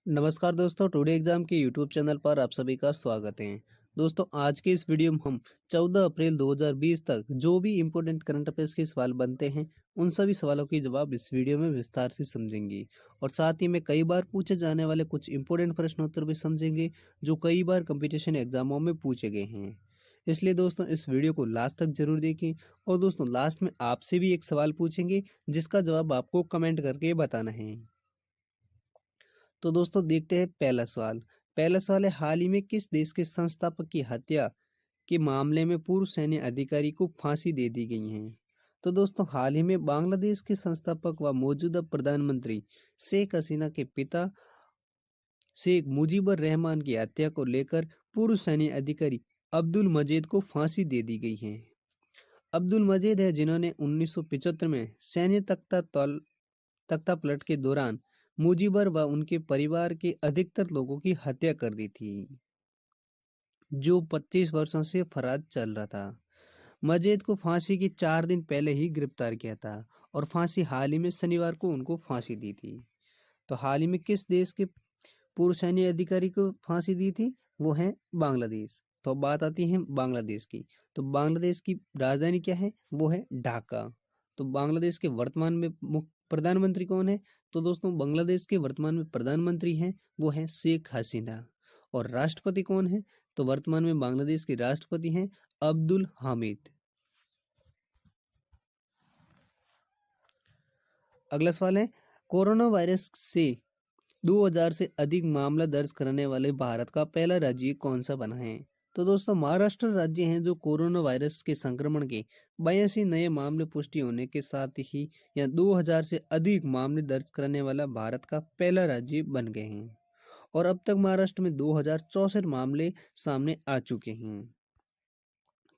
नमस्कार दोस्तों, today exam के यूट्यूब चैनल पर आप सभी का स्वागत है। दोस्तों, आज के इस वीडियो में हम 14 अप्रैल 2020 तक जो भी इम्पोर्टेंट करंट अफेयर्स के सवाल बनते हैं, उन सभी सवालों के जवाब इस वीडियो में विस्तार से समझेंगे। और साथ ही में कई बार पूछे जाने वाले कुछ इम्पोर्टेंट प्रश्नोत्तर भी समझेंगे, जो कई बार कंपटीशन एग्जामों में पूछे गए हैं। इसलिए दोस्तों, इस वीडियो को लास्ट तक जरूर देखें। और दोस्तों, लास्ट में आपसे भी एक सवाल पूछेंगे, जिसका जवाब आपको कमेंट करके बताना है। तो दोस्तों, देखते हैं पहला सवाल। पहला सवाल है, हाल ही में किस देश के संस्थापक की हत्या के मामले में पूर्व सैन्य अधिकारी को फांसी दे दी गई है? तो दोस्तों, हाल ही में बांग्लादेश के संस्थापक व मौजूदा प्रधानमंत्री शेख हसीना के पिता शेख मुजीबुर रहमान की हत्या को लेकर पूर्व सैन्य अधिकारी अब्दुल मजीद को फांसी दे दी गई है। अब्दुल मजीद है जिन्होंने 1975 में सैन्य तख्ता पलट के दौरान मुजीबर व उनके परिवार के अधिकतर लोगों की हत्या कर दी थी, जो 25 वर्षों से फरार चल रहा था। मजीद को फांसी के 4 दिन पहले ही गिरफ्तार किया था और फांसी हाल ही में शनिवार को उनको फांसी दी थी। तो हाल ही में किस देश के पूर्व सैन्य अधिकारी को फांसी दी थी? वो है बांग्लादेश। तो बात आती है बांग्लादेश की। तो बांग्लादेश की राजधानी क्या है? वो है ढाका। तो बांग्लादेश के वर्तमान में प्रधानमंत्री कौन है? तो दोस्तों, बांग्लादेश के वर्तमान में प्रधानमंत्री हैं वो है शेख हसीना। और राष्ट्रपति कौन है? तो वर्तमान में बांग्लादेश के राष्ट्रपति हैं अब्दुल हामिद। अगला सवाल है, कोरोना वायरस से 2000 से अधिक मामला दर्ज करने वाले भारत का पहला राज्य कौन सा बना है? तो दोस्तों, महाराष्ट्र राज्य है जो कोरोना वायरस के संक्रमण के 82 नए मामले पुष्टि होने के साथ ही यह 2000 से अधिक मामले दर्ज करने वाला भारत का पहला राज्य बन गए हैं। और अब तक महाराष्ट्र में 2064 मामले सामने आ चुके हैं।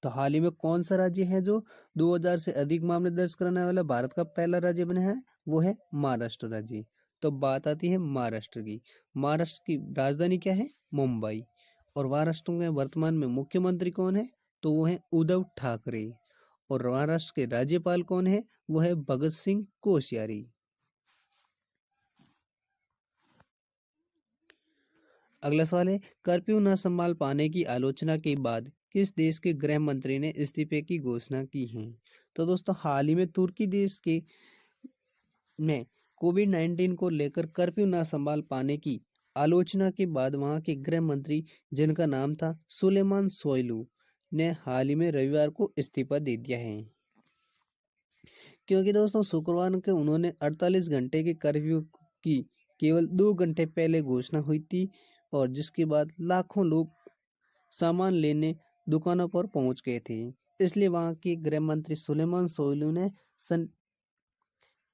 तो हाल ही में कौन सा राज्य है जो 2000 से अधिक मामले दर्ज करने वाला भारत का पहला राज्य बना है? वो है महाराष्ट्र राज्य। तो बात आती है महाराष्ट्र की। महाराष्ट्र की राजधानी क्या है? मुंबई। और महाराष्ट्र में वर्तमान में मुख्यमंत्री कौन है? तो वो है उद्धव ठाकरे। और महाराष्ट्र के राज्यपाल कौन है? वो है भगत सिंह कोश्यारी। अगला सवाल है, कर्फ्यू न संभाल पाने की आलोचना के बाद किस देश के गृह मंत्री ने इस्तीफे की घोषणा की है? तो दोस्तों, हाल ही में तुर्की देश के ने कोविड-19 को लेकर कर्फ्यू न संभाल पाने की आलोचना के बाद वहां के गृह मंत्री, जिनका नाम था सुलेमान सोयलू, ने हाल ही में रविवार को इस्तीफा दे दिया है। क्योंकि दोस्तों, शुक्रवार को उन्होंने 48 घंटे के कर्फ्यू की केवल 2 घंटे पहले घोषणा हुई थी, और जिसके बाद लाखों लोग सामान लेने दुकानों पर पहुंच गए थे। इसलिए वहां के गृह मंत्री सुलेमान सोयलू ने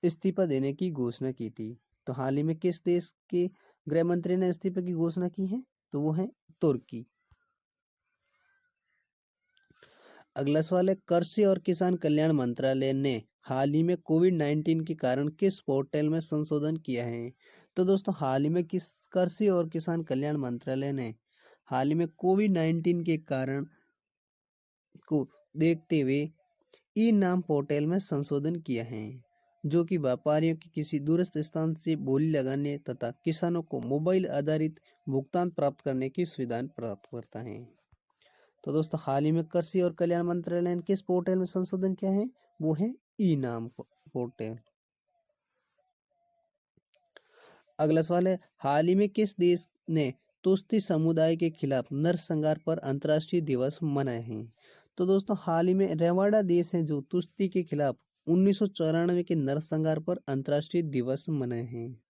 इस्तीफा देने की घोषणा की थी। तो हाल ही में किस देश के गृह मंत्री ने इस्तीफे की घोषणा की है? तो वो है तुर्की। अगला सवाल है, कृषि और किसान कल्याण मंत्रालय ने हाल ही में कोविड-19 के कारण किस पोर्टल में संशोधन किया है? तो दोस्तों, हाल ही में किस कृषि और किसान कल्याण मंत्रालय ने हाल ही में कोविड-19 के कारण को देखते हुए ई नाम पोर्टल में संशोधन किया है, जो कि व्यापारियों की किसी दूरस्थ स्थान से बोली लगाने तथा किसानों को मोबाइल आधारित भुगतान प्राप्त करने की सुविधा प्राप्त करता है। तो दोस्तों, हाल ही में कृषि और कल्याण मंत्रालय ने किस पोर्टल में संशोधन किया है? वो है ई नाम पोर्टल। अगला सवाल है, हाल ही में किस देश ने तुस्ती समुदाय के खिलाफ नरसंहार पर अंतर्राष्ट्रीय दिवस मनाए हैं? तो दोस्तों, हाल ही में रवांडा देश है जो तुस्ती के खिलाफ 1994 के नरसंहार पर अंतर्राष्ट्रीय दिवस मनाए हैं,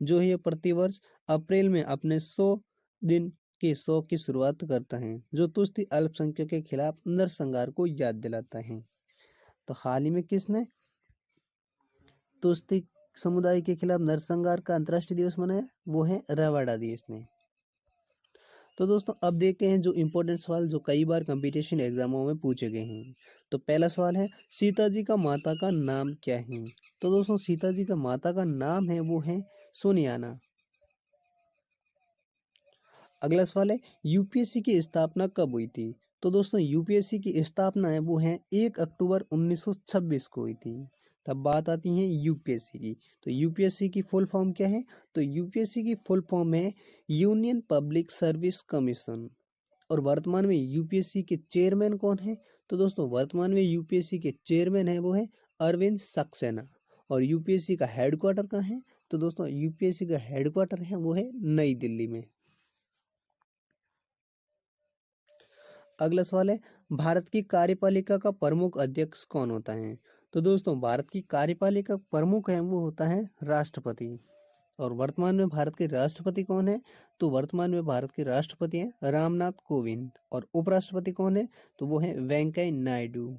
जो ये प्रतिवर्ष अप्रैल में अपने 100 दिन के शो की शुरुआत करता है, जो तुस्ती अल्पसंख्यकों के खिलाफ नरसंहार को याद दिलाता है। तो हाल ही में किसने तुस्ती समुदाय के खिलाफ नरसंहार का अंतर्राष्ट्रीय दिवस मनाया? वो है रवांडा देश ने। तो दोस्तों, अब देखते हैं जो इम्पोर्टेंट सवाल जो कई बार कंपटीशन एग्जामों में पूछे गए हैं। तो पहला सवाल है, सीता जी का माता का नाम क्या है? तो दोस्तों, सीता जी का माता का नाम है वो है सोनियाना। अगला सवाल है, यूपीएससी की स्थापना कब हुई थी? तो दोस्तों, यूपीएससी की स्थापना है वो है 1 अक्टूबर 1926 को हुई थी। तब बात आती है यूपीएससी की। तो यूपीएससी की फुल फॉर्म क्या है? तो यूपीएससी की फुल फॉर्म है यूनियन पब्लिक सर्विस कमीशन। और वर्तमान में यूपीएससी के चेयरमैन कौन है? तो दोस्तों वर्तमान में यूपीएससी के चेयरमैन है वो है अरविंद सक्सेना। और यूपीएससी का हेडक्वार्टर कहाँ है? तो दोस्तों यूपीएससी का हेडक्वार्टर है वो है नई दिल्ली में। अगला सवाल है भारत की कार्यपालिका का प्रमुख अध्यक्ष कौन होता है? तो दोस्तों भारत की कार्यपालिका प्रमुख है वो होता है राष्ट्रपति। और वर्तमान में भारत के राष्ट्रपति कौन है? तो वर्तमान में भारत के राष्ट्रपति हैं रामनाथ कोविंद। और उपराष्ट्रपति कौन है? तो वो है वेंकैया नायडू।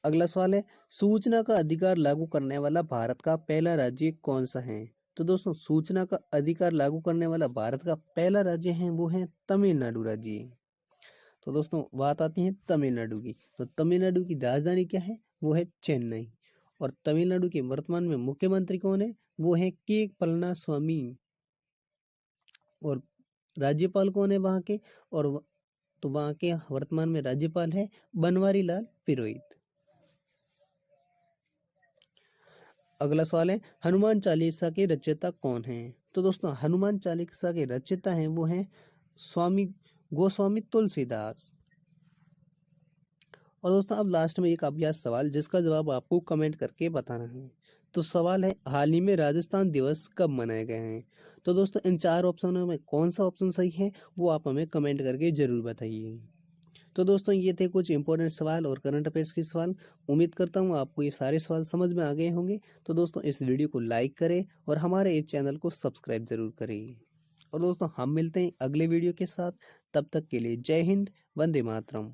अगला सवाल है सूचना का अधिकार लागू करने वाला भारत का पहला राज्य कौन सा है? तो दोस्तों सूचना का अधिकार लागू करने वाला भारत का पहला राज्य है वो है तमिलनाडु राज्य। तो दोस्तों बात आती है तमिलनाडु की। तो तमिलनाडु की राजधानी क्या है? वो है चेन्नई। और तमिलनाडु के वर्तमान में मुख्यमंत्री कौन है? वो है के पलनास्वामी। और राज्यपाल कौन है वहाँ के? तो वहाँ के वर्तमान में राज्यपाल है बनवारी लाल पुरोहित। अगला सवाल है हनुमान चालीसा के रचयिता कौन है? तो दोस्तों हनुमान चालीसा के रचयिता हैं वो हैं स्वामी गोस्वामी तुलसीदास। और दोस्तों अब लास्ट में एक अभ्यास सवाल जिसका जवाब आपको कमेंट करके बताना है। तो सवाल है हाल ही में राजस्थान दिवस कब मनाए गए हैं? तो दोस्तों इन चार ऑप्शनों में कौन सा ऑप्शन सही है वो आप हमें कमेंट करके जरूर बताइए। तो दोस्तों ये थे कुछ इंपॉर्टेंट सवाल और करंट अफेयर्स के सवाल। उम्मीद करता हूँ आपको ये सारे सवाल समझ में आ गए होंगे। तो दोस्तों इस वीडियो को लाइक करें और हमारे इस चैनल को सब्सक्राइब जरूर करें। और दोस्तों हम मिलते हैं अगले वीडियो के साथ। तब तक के लिए जय हिंद, वंदे मातरम।